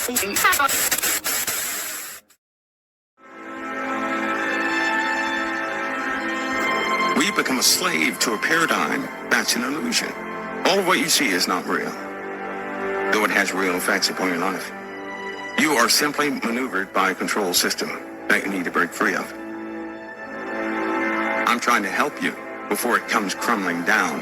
We become a slave to a paradigm that's an illusion. All of what you see is not real, though it has real effects upon your life. You are simply maneuvered by a control system that you need to break free of. I'm trying to help you before it comes crumbling down,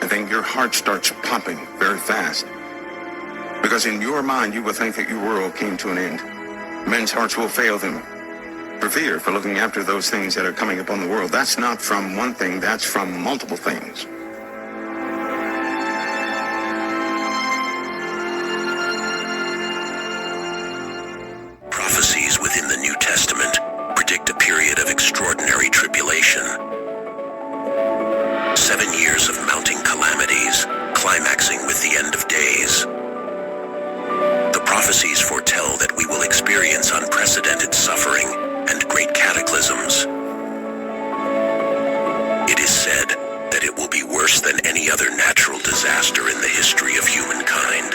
and then your heart starts pumping very fast. Because in your mind, you will think that your world came to an end. Men's hearts will fail them for fear, for looking after those things that are coming upon the world. That's not from one thing, that's from multiple things. Prophecies within the New Testament predict a period of extraordinary tribulation. 7 years of mounting calamities, climaxing with the end of days. The prophecies foretell that we will experience unprecedented suffering and great cataclysms. It is said that it will be worse than any other natural disaster in the history of humankind.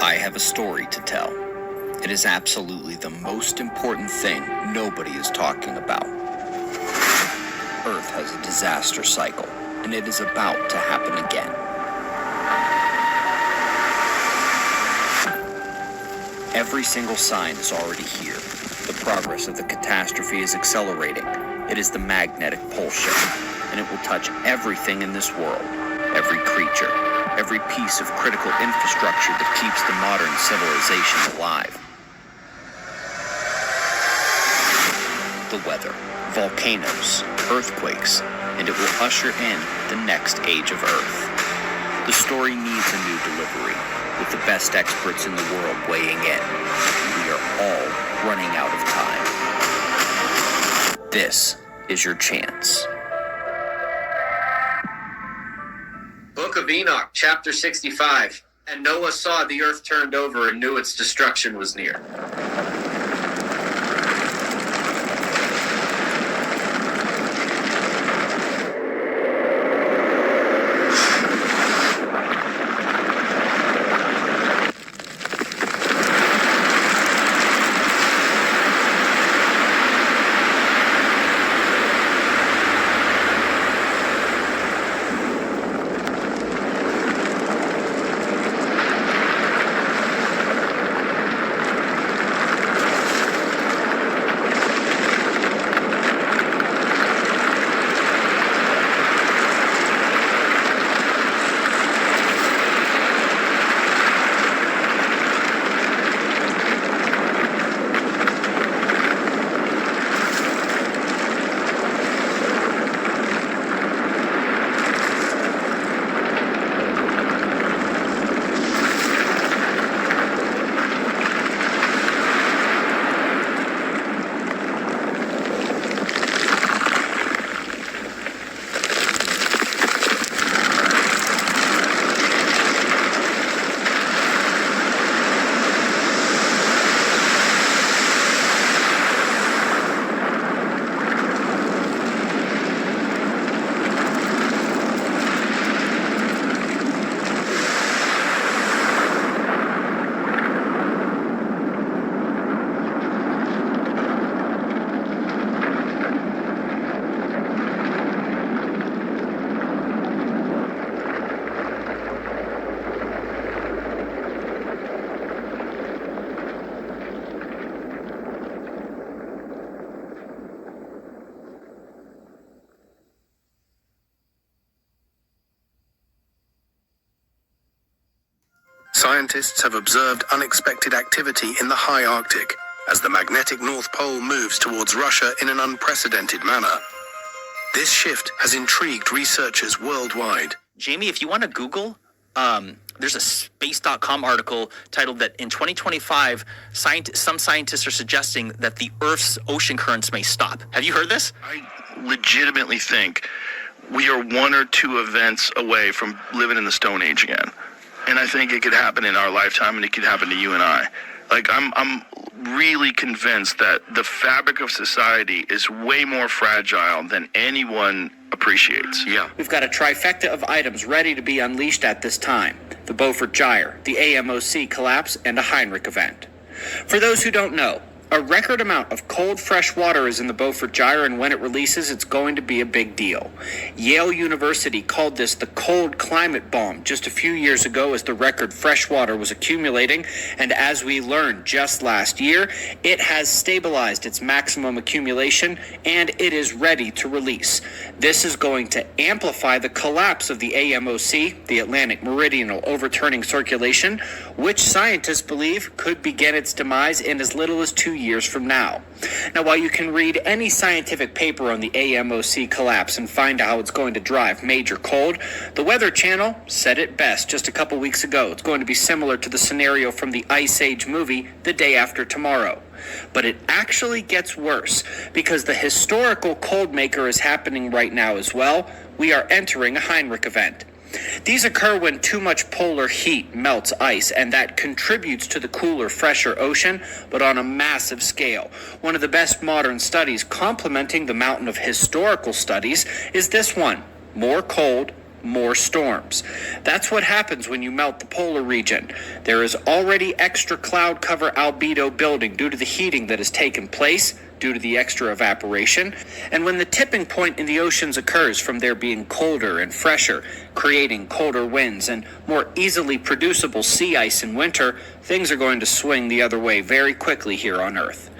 I have a story to tell. It is absolutely the most important thing nobody is talking about. Earth has a disaster cycle, and it is about to happen again. Every single sign is already here. The progress of the catastrophe is accelerating. It is the magnetic pole shift, and it will touch everything in this world, every creature, every piece of critical infrastructure that keeps the modern civilization alive. The weather, volcanoes, earthquakes, and it will usher in the next age of Earth. The story needs a new delivery, with the best experts in the world weighing in. We are all running out of time. This is your chance. Book of Enoch, chapter 65. And Noah saw the earth turned over and knew its destruction was near. Scientists have observed unexpected activity in the high Arctic as the magnetic North Pole moves towards Russia in an unprecedented manner. This shift has intrigued researchers worldwide. Jamie, if you want to Google, there's a space.com article titled that in 2025, some scientists are suggesting that the Earth's ocean currents may stop. Have you heard this? I legitimately think we are one or two events away from living in the Stone Age again. And I think it could happen in our lifetime, and it could happen to you and I. Like, I'm really convinced that the fabric of society is way more fragile than anyone appreciates. Yeah. We've got a trifecta of items ready to be unleashed at this time. The the Beaufort Gyre, the AMOC collapse, and a Heinrich event. For those who don't know, a record amount of cold, fresh water is in the Beaufort Gyre, and when it releases, it's going to be a big deal. Yale University called this the cold climate bomb just a few years ago as the record fresh water was accumulating, and as we learned just last year, it has stabilized its maximum accumulation, and it is ready to release. This is going to amplify the collapse of the AMOC, the Atlantic Meridional Overturning Circulation, which scientists believe could begin its demise in as little as 2 years from now. Now, while you can read any scientific paper on the AMOC collapse and find out how it's going to drive major cold, the Weather Channel said it best just a couple weeks ago. It's going to be similar to the scenario from the Ice Age movie, The Day After Tomorrow. But it actually gets worse because the historical cold maker is happening right now as well. We are entering a Heinrich event. These occur when too much polar heat melts ice, and that contributes to the cooler, fresher ocean, but on a massive scale. One of the best modern studies complementing the mountain of historical studies is this one: more cold, more storms. That's what happens when you melt the polar region. There is already extra cloud cover albedo building due to the heating that has taken place, due to the extra evaporation, and when the tipping point in the oceans occurs from there being colder and fresher, creating colder winds and more easily producible sea ice in winter, things are going to swing the other way very quickly here on Earth.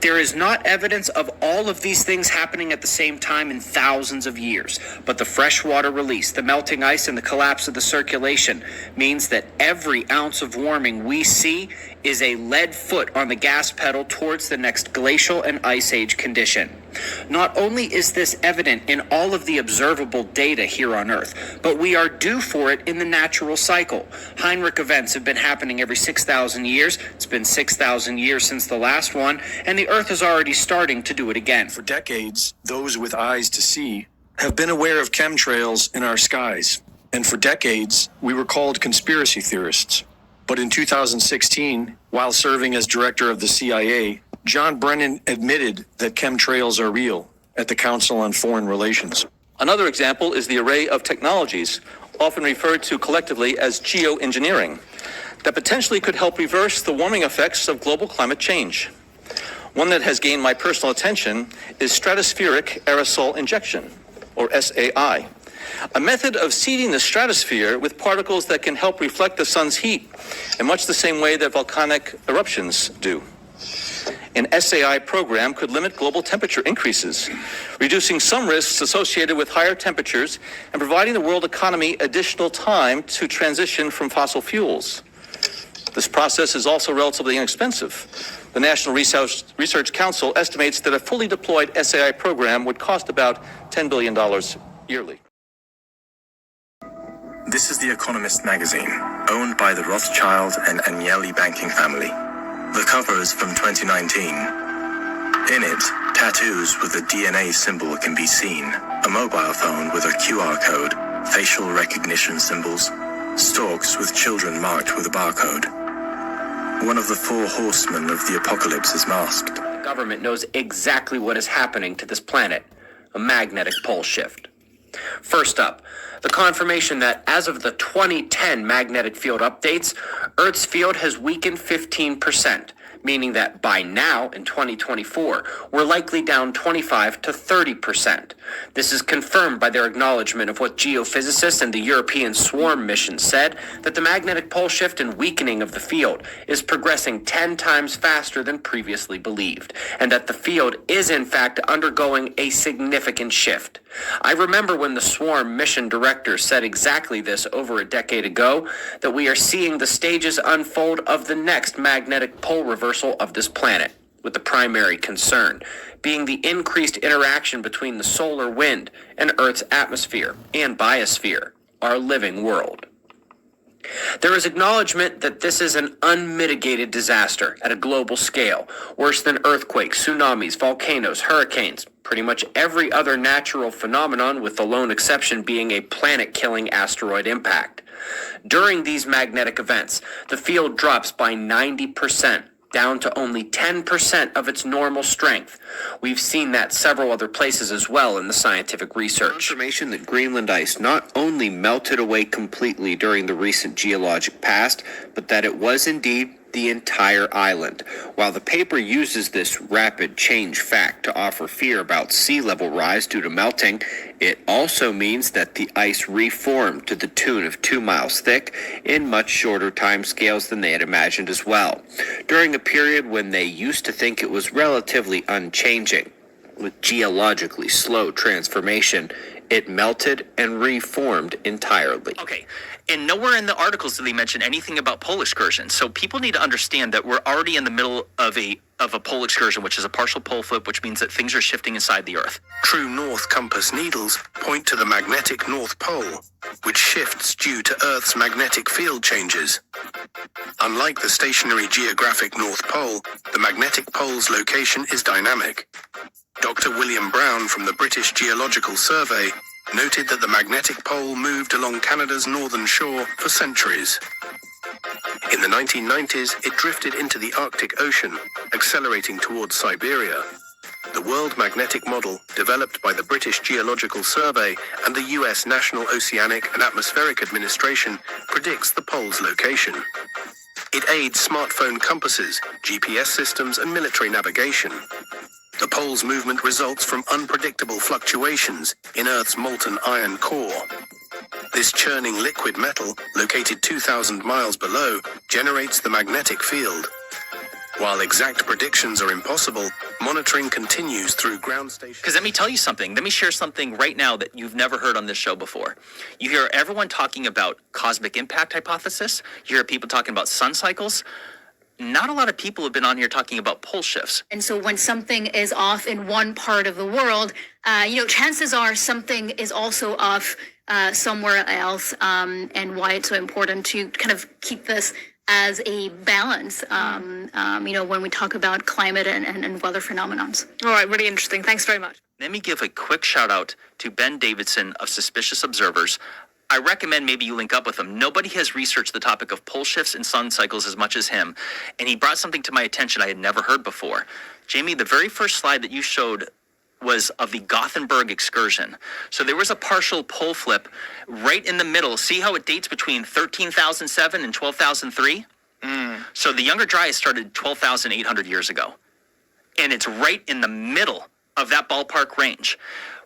There is not evidence of all of these things happening at the same time in thousands of years, but the freshwater release, the melting ice, and the collapse of the circulation means that every ounce of warming we see is a lead foot on the gas pedal towards the next glacial and ice age condition. Not only is this evident in all of the observable data here on Earth, but we are due for it in the natural cycle. Heinrich events have been happening every 6,000 years. It's been 6,000 years since the last one, and the Earth is already starting to do it again. For decades, those with eyes to see have been aware of chemtrails in our skies. And for decades, we were called conspiracy theorists. But in 2016, while serving as director of the CIA, John Brennan admitted that chemtrails are real at the Council on Foreign Relations. Another example is the array of technologies, often referred to collectively as geoengineering, that potentially could help reverse the warming effects of global climate change. One that has gained my personal attention is stratospheric aerosol injection, or SAI, a method of seeding the stratosphere with particles that can help reflect the sun's heat in much the same way that volcanic eruptions do. An SAI program could limit global temperature increases, reducing some risks associated with higher temperatures and providing the world economy additional time to transition from fossil fuels. This process is also relatively inexpensive. The National Research Council estimates that a fully deployed SAI program would cost about $10 billion yearly. This is The Economist magazine, owned by the Rothschild and Agnelli banking family. The cover is from 2019. In it, tattoos with a DNA symbol can be seen, a mobile phone with a QR code, facial recognition symbols, stalks with children marked with a barcode. One of the four horsemen of the apocalypse is masked. The government knows exactly what is happening to this planet: a magnetic pole shift. First up, the confirmation that as of the 2010 magnetic field updates, Earth's field has weakened 15%, meaning that by now, in 2024, we're likely down 25 to 30%. This is confirmed by their acknowledgement of what geophysicists and the European Swarm mission said, that the magnetic pole shift and weakening of the field is progressing 10 times faster than previously believed, and that the field is in fact undergoing a significant shift. I remember when the Swarm mission director said exactly this over a decade ago, that we are seeing the stages unfold of the next magnetic pole reversal of this planet, with the primary concern being the increased interaction between the solar wind and Earth's atmosphere and biosphere, our living world. There is acknowledgement that this is an unmitigated disaster at a global scale, worse than earthquakes, tsunamis, volcanoes, hurricanes, pretty much every other natural phenomenon, with the lone exception being a planet-killing asteroid impact. During these magnetic events, the field drops by 90%, down to only 10% of its normal strength. We've seen that several other places as well in the scientific research. Confirmation that Greenland ice not only melted away completely during the recent geologic past, but that it was indeed the entire island. While the paper uses this rapid change fact to offer fear about sea level rise due to melting, it also means that the ice reformed to the tune of 2 miles thick in much shorter time scales than they had imagined as well, during a period when they used to think it was relatively unchanging. With geologically slow transformation, it melted and reformed entirely. Okay, and nowhere in the articles do they mention anything about pole excursions. So people need to understand that we're already in the middle of a pole excursion, which is a partial pole flip, which means that things are shifting inside the Earth. True north compass needles point to the magnetic North Pole, which shifts due to Earth's magnetic field changes. Unlike the stationary geographic North Pole, the magnetic pole's location is dynamic. Dr. William Brown from the British Geological Survey noted that the magnetic pole moved along Canada's northern shore for centuries. In the 1990s, it drifted into the Arctic Ocean, accelerating towards Siberia. The World Magnetic Model, developed by the British Geological Survey and the US National Oceanic and Atmospheric Administration, predicts the pole's location. It aids smartphone compasses, GPS systems, and military navigation. The pole's movement results from unpredictable fluctuations in Earth's molten iron core. This churning liquid metal, located 2,000 miles below, generates the magnetic field. While exact predictions are impossible, monitoring continues through ground stations. Because let me tell you something. Let me share something right now that you've never heard on this show before. You hear everyone talking about cosmic impact hypothesis. You hear people talking about sun cycles. Not a lot of people have been on here talking about pole shifts. And so when something is off in one part of the world, chances are something is also off somewhere else, and why it's so important to kind of keep this as a balance, when we talk about climate and weather phenomenons. All right, really interesting. Thanks very much. Let me give a quick shout out to Ben Davidson of Suspicious Observers. I recommend maybe you link up with him. Nobody has researched the topic of pole shifts and sun cycles as much as him. And he brought something to my attention I had never heard before. Jamie, the very first slide that you showed was of the Gothenburg excursion. So there was a partial pole flip right in the middle. See how it dates between 13,007 and 12,003? So the Younger Dryas started 12,800 years ago. And it's right in the middle of that ballpark range.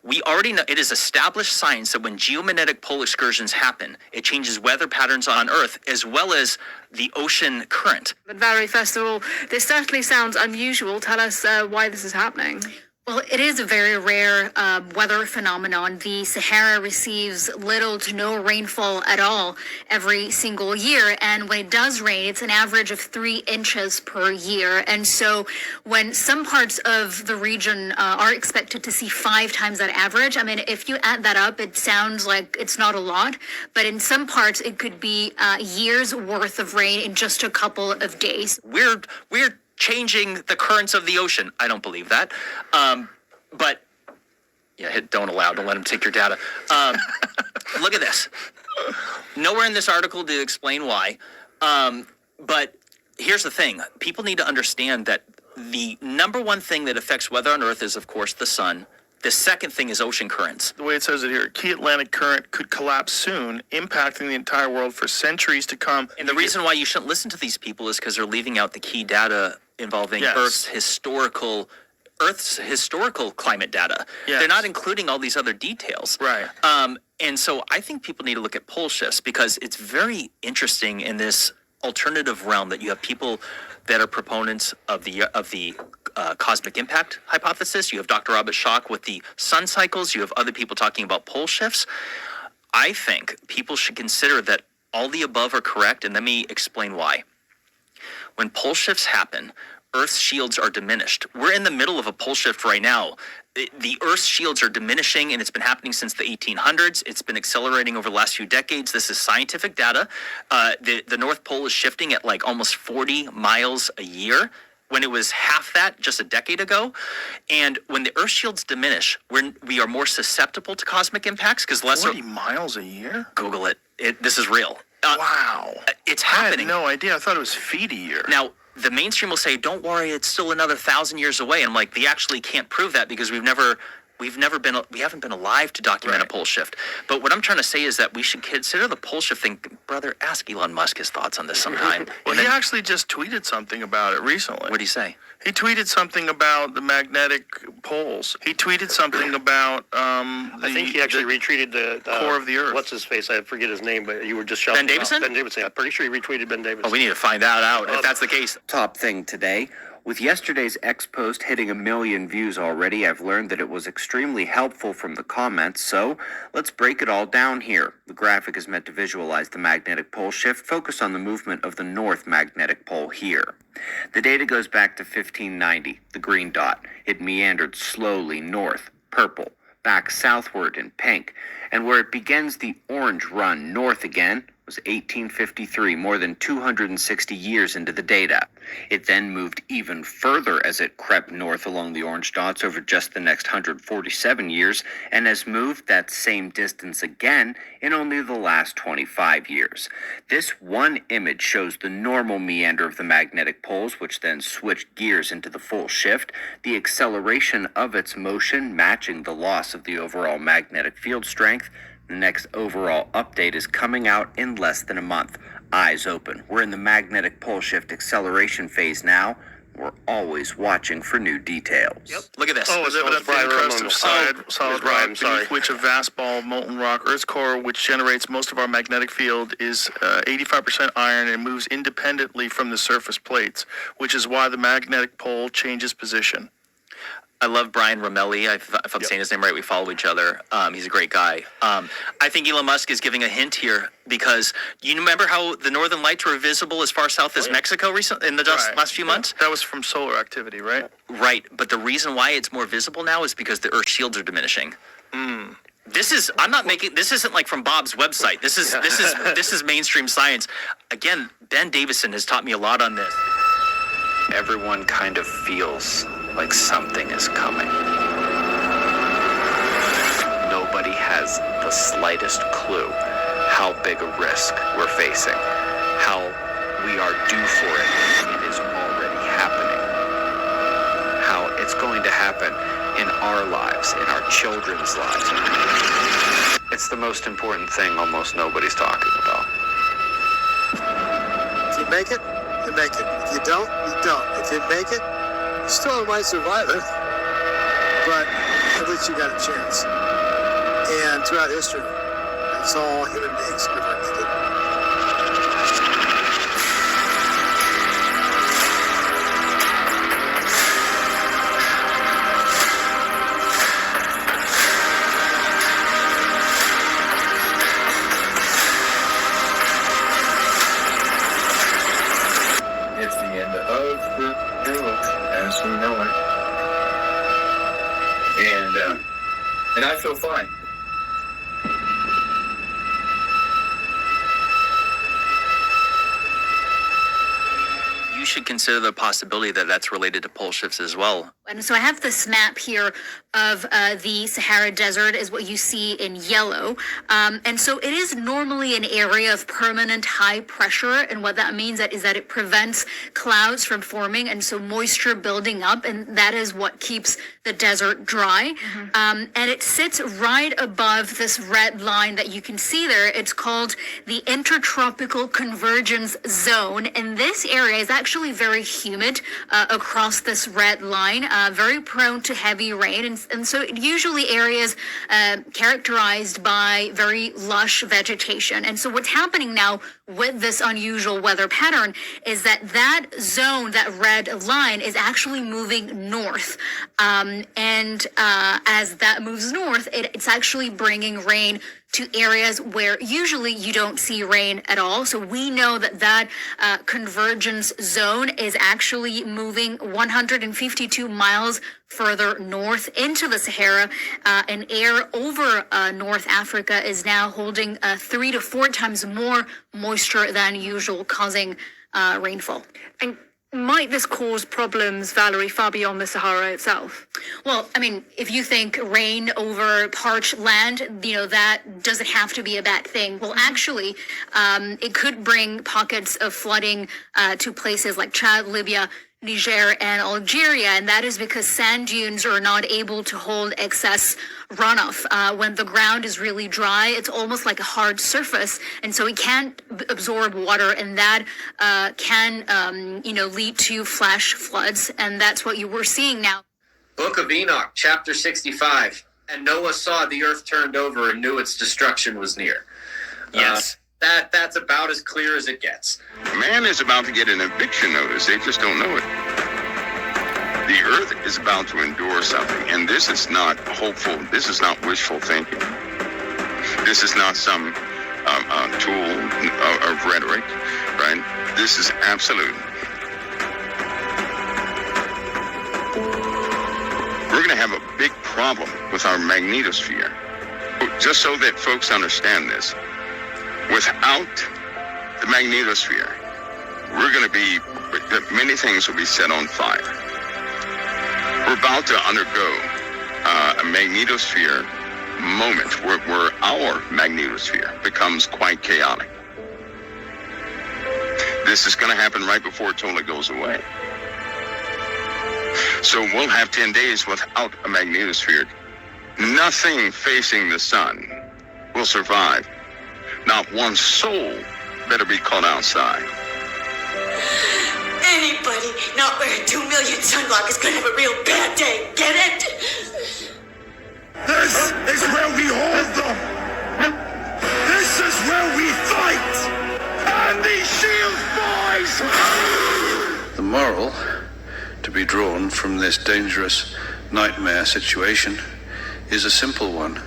We already know, it is established science that when geomagnetic pole excursions happen, it changes weather patterns on Earth as well as the ocean current. But Valerie, first of all, this certainly sounds unusual. Tell us why this is happening. Well, it is a very rare weather phenomenon. The Sahara receives little to no rainfall at all every single year. And when it does rain, it's an average of 3 inches per year. And so when some parts of the region are expected to see 5 times that average, I mean, if you add that up, it sounds like it's not a lot. But in some parts, it could be years worth of rain in just a couple of days. We're changing the currents of the ocean. I don't believe that. But hit don't allow. Don't let them take your data. Look at this. Nowhere in this article did it explain why. But here's the thing. People need to understand that the number one thing that affects weather on Earth is, of course, the sun. The second thing is ocean currents. The way it says it here, key Atlantic current could collapse soon, impacting the entire world for centuries to come. And the reason why you shouldn't listen to these people is because they're leaving out the key data involving Earth's historical climate data. Yes. They're not including all these other details. Right. And so I think people need to look at pole shifts because it's very interesting in this alternative realm that you have people that are proponents of the cosmic impact hypothesis. You have Dr. Robert Schoch with the sun cycles. You have other people talking about pole shifts. I think people should consider that all the above are correct, and let me explain why. When pole shifts happen, Earth's shields are diminished. We're in the middle of a pole shift right now. The Earth's shields are diminishing, and it's been happening since the 1800s. It's been accelerating over the last few decades. This is scientific data. The North Pole is shifting at like almost 40 miles a year, when it was half that just a decade ago. And when the Earth shields diminish, we are more susceptible to cosmic impacts because 40 miles a year? Google it. This is real. Wow. It's happening. I had no idea. I thought it was feet a year. Now, the mainstream will say, don't worry, it's still another 1,000 years away. And I'm like, they actually can't prove that because we haven't been alive to document a pole shift. But what I'm trying to say is that we should consider the pole shift thing. Brother, ask Elon Musk his thoughts on this sometime. Well, he actually just tweeted something about it recently. What did he say? He tweeted something about the magnetic poles. He tweeted something about I think he actually retweeted the core of the Earth. What's his face? I forget his name, but you were just shouting. Ben Davison? Ben Davison. I'm pretty sure he retweeted Ben Davison. Oh, we need to find that out if that's the case. Top thing today. With yesterday's X post hitting 1 million views already, I've learned that it was extremely helpful from the comments, so let's break it all down here. The graphic is meant to visualize the magnetic pole shift, focus on the movement of the north magnetic pole here. The data goes back to 1590, the green dot. It meandered slowly north, purple, back southward in pink, and where it begins the orange run north again was 1853, more than 260 years into the data. It then moved even further as it crept north along the orange dots over just the next 147 years, and has moved that same distance again in only the last 25 years. This one image shows the normal meander of the magnetic poles, which then switched gears into the full shift, the acceleration of its motion matching the loss of the overall magnetic field strength. The next overall update is coming out in less than a month. Eyes open. We're in the magnetic pole shift acceleration phase now. We're always watching for new details. Yep. Look at this. Oh, is This evident one's the Brian incrust Ramon. of Oh, solid Brian, rock, sorry. beneath which a vast ball of molten rock, Earth's core, which generates most of our magnetic field, is 85% iron and moves independently from the surface plates, which is why the magnetic pole changes position. I love Brian Romelli. If I'm saying his name right, we follow each other. He's a great guy. I think Elon Musk is giving a hint here because you remember how the northern lights were visible as far south as Mexico recently in the last few months? That was from solar activity, right? Right. But the reason why it's more visible now is because the Earth shields are diminishing. This isn't like from Bob's website. This is mainstream science. Again, Ben Davison has taught me a lot on this. Everyone kind of feels like something is coming. Nobody has the slightest clue how big a risk we're facing, how we are due for it. It is already happening. How it's going to happen in our lives, in our children's lives. It's the most important thing almost nobody's talking about. If you make it, you make it. If you don't, you don't. If you make it, you still might survive it, but at least you got a chance. And throughout history, that's all human beings ever needed. It's the end of the world as we know it. And I feel fine. You should consider the possibility that that's related to pole shifts as well. And so I have this map here of the Sahara Desert is what you see in yellow. And so it is normally an area of permanent high pressure. And what that means is that it prevents clouds from forming and so moisture building up. And that is what keeps the desert dry. And it sits right above this red line that you can see there. It's called the Intertropical Convergence Zone. And this area is actually very humid across this red line. Very prone to heavy rain, and so usually areas characterized by very lush vegetation. And so what's happening now with this unusual weather pattern is that zone, that red line, is actually moving north. And as that moves north, it's actually bringing rain to areas where usually you don't see rain at all. So we know that convergence zone is actually moving 152 miles further north into the Sahara, and air over North Africa is now holding 3 to 4 times more moisture than usual, causing rainfall. And Might this cause problems, Valerie, far beyond the Sahara itself? Well, I mean, if you think rain over parched land, that doesn't have to be a bad thing. Well, actually, it could bring pockets of flooding to places like Chad, Libya, Niger, and Algeria, and that is because sand dunes are not able to hold excess runoff. When the ground is really dry, it's almost like a hard surface, and so it can't absorb water, and that can, lead to flash floods, and that's what you were seeing now. Book of Enoch, chapter 65. And Noah saw the earth turned over and knew its destruction was near. Yes. That's about as clear as it gets. Man is about to get an eviction notice. They just don't know it. The earth is about to endure something, and this is not hopeful. This is not wishful thinking. This is not some tool of rhetoric, right? This is absolute. We're going to have a big problem with our magnetosphere. Just so that folks understand this, without the magnetosphere, we're going to be, many things will be set on fire. We're about to undergo a magnetosphere moment where our magnetosphere becomes quite chaotic. This is going to happen right before it totally goes away. So we'll have 10 days without a magnetosphere. Nothing facing the sun will survive. Not one soul better be caught outside. Anybody not wearing 2 million sunblock is gonna have a real bad day. Get it? This is where we hold them. This is where we fight. And these shield boys. The moral to be drawn from this dangerous nightmare situation is a simple one.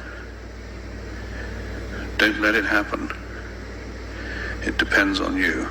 Don't let it happen. It depends on you.